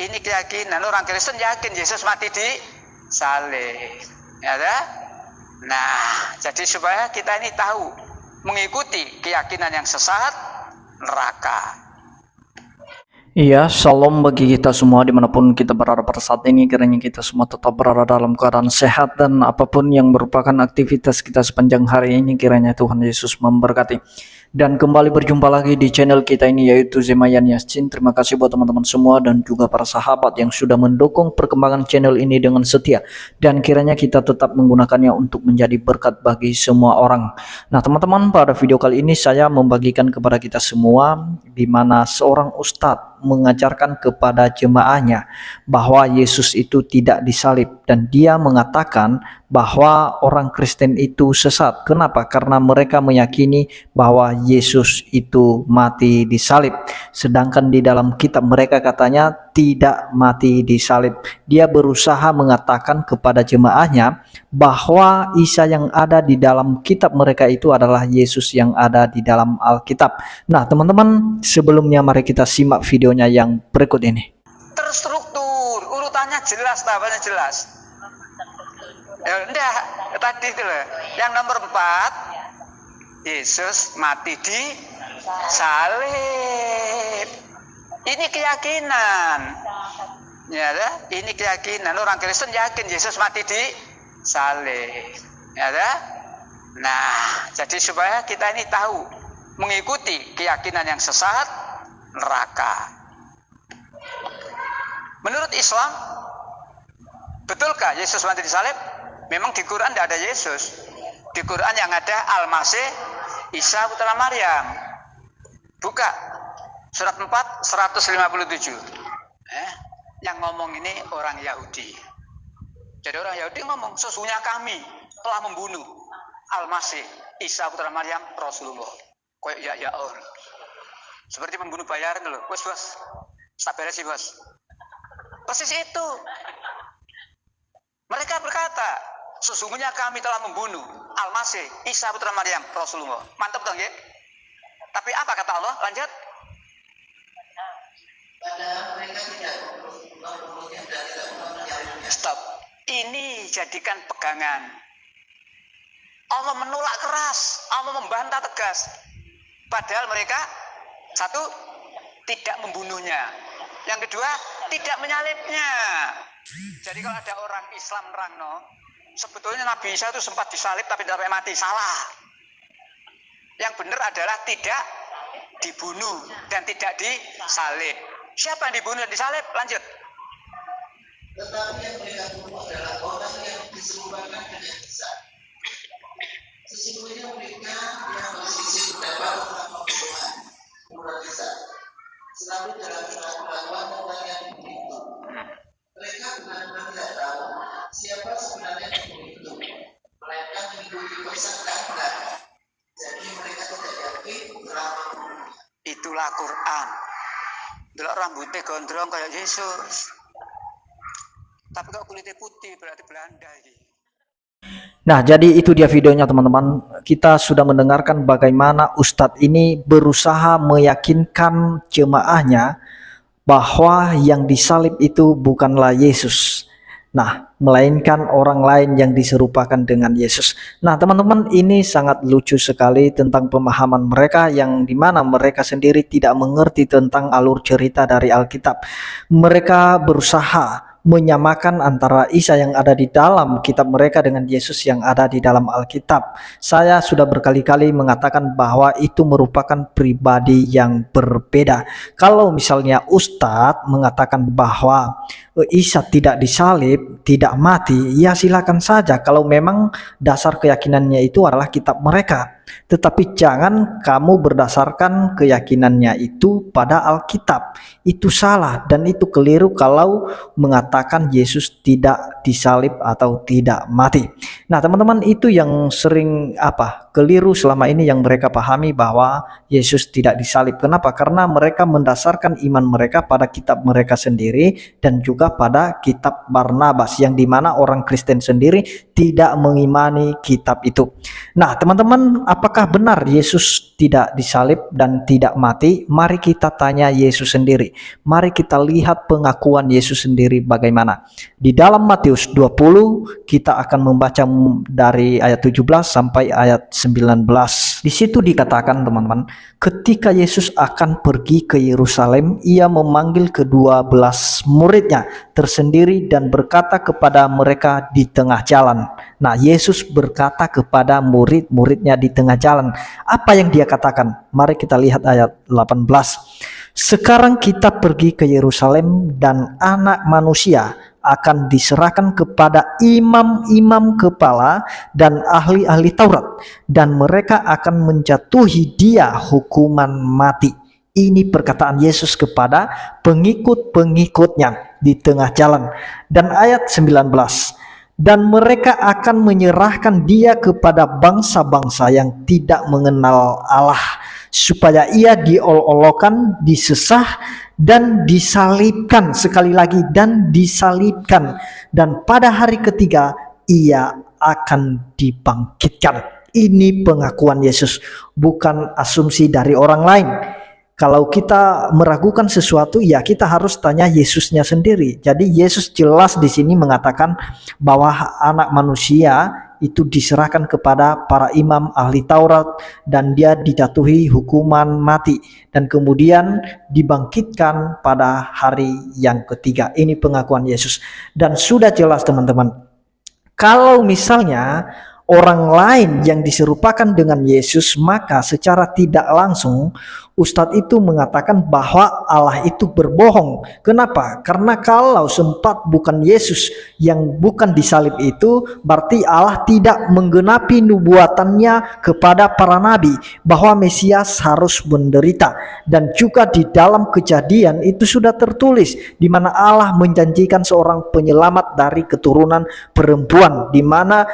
Ini keyakinan orang Kristen, yakin Yesus mati di salib. Ya, nah, jadi supaya kita ini tahu, mengikuti keyakinan yang sesat, neraka. Iya, shalom bagi kita semua dimanapun kita berada pada saat ini. Kiranya kita semua tetap berada dalam keadaan sehat, dan apapun yang merupakan aktivitas kita sepanjang hari ini, kiranya Tuhan Yesus memberkati. Dan kembali berjumpa lagi di channel kita ini, yaitu Zemayan Yasin. Terima kasih buat teman-teman semua dan juga para sahabat yang sudah mendukung perkembangan channel ini dengan setia, dan kiranya kita tetap menggunakannya untuk menjadi berkat bagi semua orang. Nah teman-teman, pada video kali ini saya membagikan kepada kita semua di mana seorang ustadz mengajarkan kepada jemaahnya bahwa Yesus itu tidak disalib, dan dia mengatakan bahwa orang Kristen itu sesat. Kenapa? Karena mereka meyakini bahwa Yesus itu mati disalib, sedangkan di dalam kitab mereka katanya tidak mati disalib. Dia berusaha mengatakan kepada jemaahnya bahwa Isa yang ada di dalam kitab mereka itu adalah Yesus yang ada di dalam Alkitab. Nah teman-teman, sebelumnya mari kita simak videonya yang berikut ini. Terstruktur, urutannya jelas, tahapannya jelas. Ya enggak, tadi itu loh. Yang nomor 4, Yesus mati di salib. Ini keyakinan. Ya, ini keyakinan orang Kristen, yakin Yesus mati di salib. Ya, nah, jadi supaya kita ini tahu, mengikuti keyakinan yang sesat, neraka. Menurut Islam, betulkah Yesus mati di salib? Memang di Quran tidak ada Yesus. Di Quran yang ada Al-Masih Isa putra Maryam. Buka surat 4 157. Yang ngomong ini orang Yahudi. Jadi orang Yahudi ngomong, sesungguhnya kami telah membunuh Al-Masih Isa putra Maryam Rasulullah. Kayak ya orang. Seperti pembunuh bayaran loh. Bos, tak beres sih bos. Persis itu. Mereka berkata, sesungguhnya kami telah membunuh Al-Masih Isa putra Maryam Rasulullah. Mantap dong ya. Tapi apa kata Allah? Lanjut. Stop. Ini jadikan pegangan. Allah menolak keras, Allah membantah tegas. Padahal mereka, satu, tidak membunuhnya. Yang kedua, tidak menyalibnya. Jadi kalau ada orang Islam nerangno, sebetulnya Nabi Isa itu sempat disalib tapi tidak sampai mati. Salah. Yang benar adalah tidak dibunuh dan tidak disalib. Siapa yang dibunuh dan disalib? Lanjut. Tetapi yang mereka bunuh adalah orang yang diserupakan dengan Isa. Sesungguhnya mereka yang berselisih pendapat tentang pembunuhan Tuhan Isa selalu dalam keraguan orang yang begitu. Mereka benar-benar tidak tahu siapa sebenarnya yang begitu. Mereka mengikuti persangkaan mereka. Jadi mereka tidak yakin telah membunuhnya. Itulah Quran. Delok rambutnya gondrong kayak Yesus. Tapi kalau kulitnya putih berarti Belanda ini. Nah jadi itu dia videonya teman-teman. Kita sudah mendengarkan bagaimana Ustadz ini berusaha meyakinkan jemaahnya bahwa yang disalib itu bukanlah Yesus, nah melainkan orang lain yang diserupakan dengan Yesus. Nah teman-teman, ini sangat lucu sekali tentang pemahaman mereka yang dimana mereka sendiri tidak mengerti tentang alur cerita dari Alkitab. Mereka berusaha menyamakan antara Isa yang ada di dalam kitab mereka dengan Yesus yang ada di dalam Alkitab. Saya sudah berkali-kali mengatakan bahwa itu merupakan pribadi yang berbeda. Kalau misalnya Ustadz mengatakan bahwa Isa tidak disalib, tidak mati, ya silakan saja kalau memang dasar keyakinannya itu adalah kitab mereka. Tetapi jangan kamu berdasarkan keyakinannya itu pada Alkitab. Itu salah dan itu keliru kalau mengatakan Yesus tidak disalib atau tidak mati. Nah teman-teman, itu yang sering keliru selama ini yang mereka pahami bahwa Yesus tidak disalib. Kenapa? Karena mereka mendasarkan iman mereka pada kitab mereka sendiri dan juga pada kitab Barnabas, yang dimana orang Kristen sendiri tidak mengimani kitab itu. Nah teman-teman, apakah benar Yesus tidak disalib dan tidak mati? Mari kita tanya Yesus sendiri. Mari kita lihat pengakuan Yesus sendiri bagaimana. Di dalam Matius 20 kita akan membaca dari ayat 17 sampai ayat 19. Di situ dikatakan teman-teman, ketika Yesus akan pergi ke Yerusalem, ia memanggil ke-12 muridnya tersendiri dan berkata kepada mereka di tengah jalan. Nah, Yesus berkata kepada murid-muridnya di tengah jalan. Apa yang dia katakan? Mari kita lihat ayat 18. Sekarang kita pergi ke Yerusalem dan Anak Manusia akan diserahkan kepada imam-imam kepala dan ahli-ahli Taurat, dan mereka akan menjatuhi dia hukuman mati. Ini perkataan Yesus kepada pengikut-pengikutnya di tengah jalan. Dan ayat 19, dan mereka akan menyerahkan dia kepada bangsa-bangsa yang tidak mengenal Allah, supaya ia diolok-olokkan, disesah, dan disalibkan. Sekali lagi, dan disalibkan. Dan pada hari ketiga ia akan dibangkitkan. Ini pengakuan Yesus, bukan asumsi dari orang lain. Kalau kita meragukan sesuatu, ya kita harus tanya Yesusnya sendiri. Jadi Yesus jelas di sini mengatakan bahwa Anak Manusia itu diserahkan kepada para imam ahli Taurat dan dia dijatuhi hukuman mati dan kemudian dibangkitkan pada hari yang ketiga. Ini pengakuan Yesus. Dan sudah jelas teman-teman, kalau misalnya orang lain yang diserupakan dengan Yesus, maka secara tidak langsung Ustadz itu mengatakan bahwa Allah itu berbohong. Kenapa? Karena kalau sempat bukan Yesus yang bukan disalib itu, berarti Allah tidak menggenapi nubuatannya kepada para nabi bahwa Mesias harus menderita. Dan juga di dalam Kejadian itu sudah tertulis di mana Allah menjanjikan seorang penyelamat dari keturunan perempuan, di mana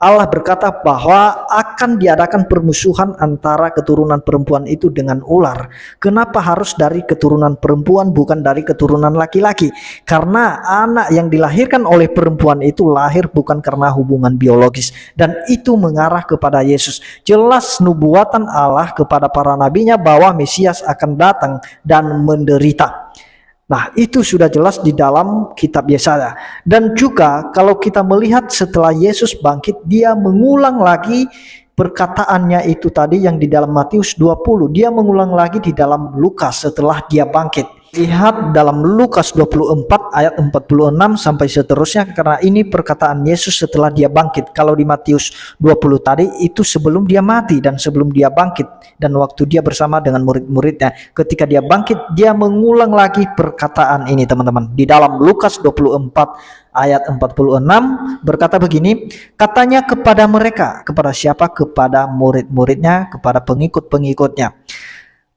Allah berkata bahwa akan diadakan permusuhan antara keturunan perempuan itu dengan ular. Kenapa harus dari keturunan perempuan bukan dari keturunan laki-laki? Karena anak yang dilahirkan oleh perempuan itu lahir bukan karena hubungan biologis. Dan itu mengarah kepada Yesus. Jelas nubuatan Allah kepada para nabinya bahwa Mesias akan datang dan menderita. Nah, itu sudah jelas di dalam kitab Yesaya. Dan juga kalau kita melihat setelah Yesus bangkit, dia mengulang lagi perkataannya itu tadi yang di dalam Matius 20. Dia mengulang lagi di dalam Lukas setelah dia bangkit. Lihat dalam Lukas 24 ayat 46 sampai seterusnya, karena ini perkataan Yesus setelah dia bangkit. Kalau di Matius 20 tadi itu sebelum dia mati dan sebelum dia bangkit, dan waktu dia bersama dengan murid-muridnya. Ketika dia bangkit, dia mengulang lagi perkataan ini teman-teman. Di dalam Lukas 24 ayat 46 berkata begini, katanya kepada mereka, kepada siapa? Kepada murid-muridnya, kepada pengikut-pengikutnya.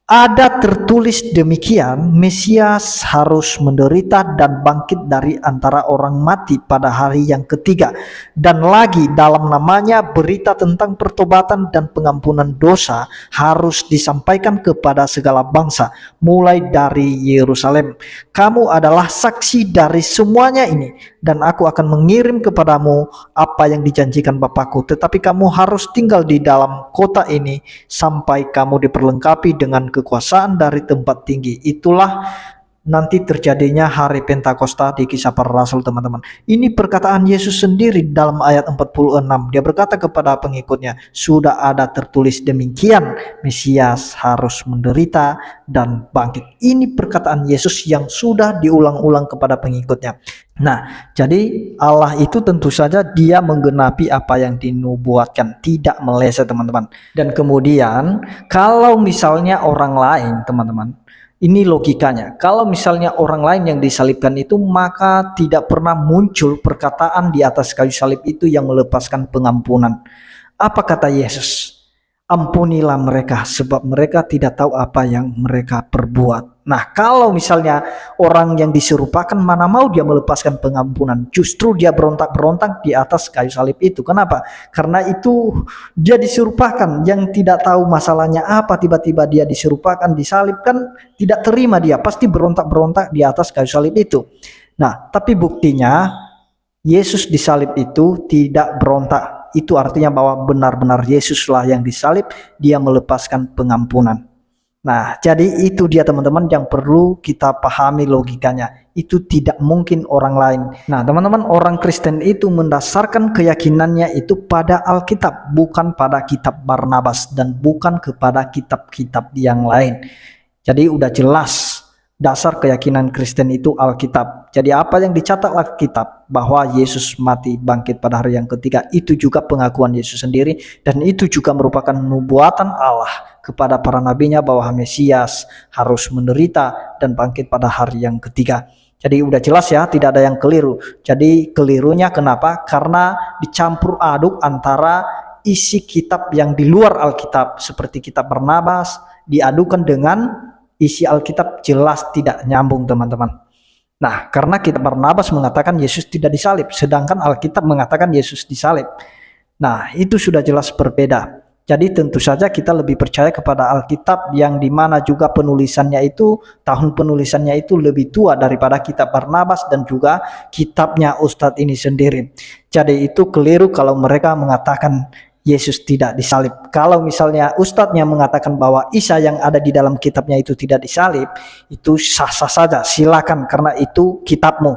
Ada tertulis demikian, Mesias harus menderita dan bangkit dari antara orang mati pada hari yang ketiga. Dan lagi dalam namanya berita tentang pertobatan dan pengampunan dosa harus disampaikan kepada segala bangsa, mulai dari Yerusalem. Kamu adalah saksi dari semuanya ini, dan aku akan mengirim kepadamu apa yang dijanjikan Bapakku. Tetapi kamu harus tinggal di dalam kota ini sampai kamu diperlengkapi dengan kekuasaan dari tempat tinggi. Itulah nanti terjadinya hari Pentakosta di Kisah Para Rasul teman-teman. Ini perkataan Yesus sendiri dalam ayat 46. Dia berkata kepada pengikutnya, sudah ada tertulis demikian, Mesias harus menderita dan bangkit. Ini perkataan Yesus yang sudah diulang-ulang kepada pengikutnya. Nah, jadi Allah itu tentu saja dia menggenapi apa yang dinubuatkan, tidak meleset teman-teman. Dan kemudian kalau misalnya orang lain teman-teman, ini logikanya, kalau misalnya orang lain yang disalibkan itu, maka tidak pernah muncul perkataan di atas kayu salib itu yang melepaskan pengampunan. Apa kata Yesus? Ampunilah mereka sebab mereka tidak tahu apa yang mereka perbuat. Nah, kalau misalnya orang yang diserupakan mana mau dia melepaskan pengampunan, justru dia berontak-berontak di atas kayu salib itu. Kenapa? Karena itu dia diserupakan, yang tidak tahu masalahnya apa, tiba-tiba dia diserupakan, disalibkan, tidak terima, dia pasti berontak-berontak di atas kayu salib itu. Nah, tapi buktinya Yesus disalib itu tidak berontak. itu artinya bahwa benar-benar Yesuslah yang disalib, dia melepaskan pengampunan. Nah, jadi itu dia teman-teman yang perlu kita pahami logikanya. Itu tidak mungkin orang lain. Nah, teman-teman, orang Kristen itu mendasarkan keyakinannya itu pada Alkitab, bukan pada kitab Barnabas dan bukan kepada kitab-kitab yang lain. Jadi udah jelas dasar keyakinan Kristen itu Alkitab. Jadi apa yang dicatat Alkitab bahwa Yesus mati bangkit pada hari yang ketiga, itu juga pengakuan Yesus sendiri, dan itu juga merupakan nubuatan Allah kepada para nabinya bahwa Mesias harus menderita dan bangkit pada hari yang ketiga. Jadi udah jelas ya, tidak ada yang keliru. Jadi kelirunya kenapa? Karena dicampur aduk antara isi kitab yang di luar Alkitab seperti kitab Barnabas diadukan dengan isi Alkitab, jelas tidak nyambung teman-teman. Nah, karena kitab Barnabas mengatakan Yesus tidak disalib, sedangkan Alkitab mengatakan Yesus disalib. Nah, itu sudah jelas berbeda. Jadi tentu saja kita lebih percaya kepada Alkitab yang dimana juga penulisannya itu, tahun penulisannya itu lebih tua daripada kitab Barnabas dan juga kitabnya Ustadz ini sendiri. Jadi itu keliru kalau mereka mengatakan Yesus tidak disalib. Kalau misalnya Ustadznya mengatakan bahwa Isa yang ada di dalam kitabnya itu tidak disalib, itu sah-sah saja, silakan karena itu kitabmu.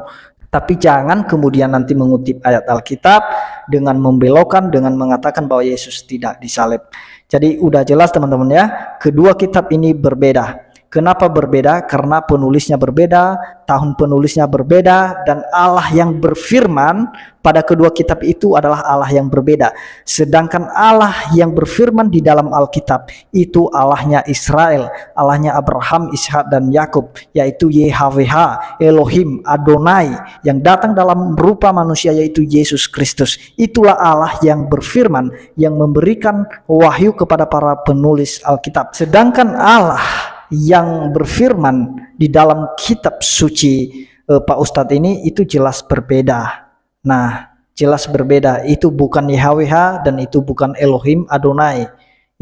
Tapi jangan kemudian nanti mengutip ayat Alkitab dengan membelokkan, dengan mengatakan bahwa Yesus tidak disalib. Jadi udah jelas teman-teman ya, kedua kitab ini berbeda. Kenapa berbeda? Karena penulisnya berbeda, tahun penulisnya berbeda, dan Allah yang berfirman pada kedua kitab itu adalah Allah yang berbeda. Sedangkan Allah yang berfirman di dalam Alkitab itu Allahnya Israel, Allahnya Abraham, Ishak, dan Yakub, yaitu YHWH, Elohim, Adonai, yang datang dalam rupa manusia yaitu Yesus Kristus. Itulah Allah yang berfirman, yang memberikan wahyu kepada para penulis Alkitab. Sedangkan Allah yang berfirman di dalam kitab suci Pak Ustadz ini itu jelas berbeda. Nah, jelas berbeda. Itu bukan YHWH dan itu bukan Elohim Adonai.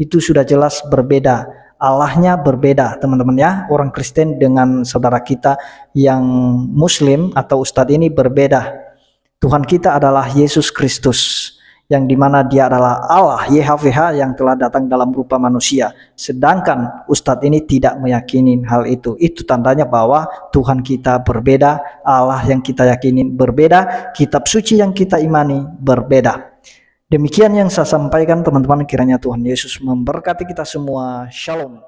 Itu sudah jelas berbeda. Allahnya berbeda teman-teman ya. Orang Kristen dengan saudara kita yang Muslim atau Ustadz ini berbeda. Tuhan kita adalah Yesus Kristus, yang dimana dia adalah Allah YHWH yang telah datang dalam rupa manusia. Sedangkan Ustadz ini tidak meyakini hal itu. Itu tandanya bahwa Tuhan kita berbeda, Allah yang kita yakini berbeda, kitab suci yang kita imani berbeda. Demikian yang saya sampaikan teman-teman, kiranya Tuhan Yesus memberkati kita semua. Shalom.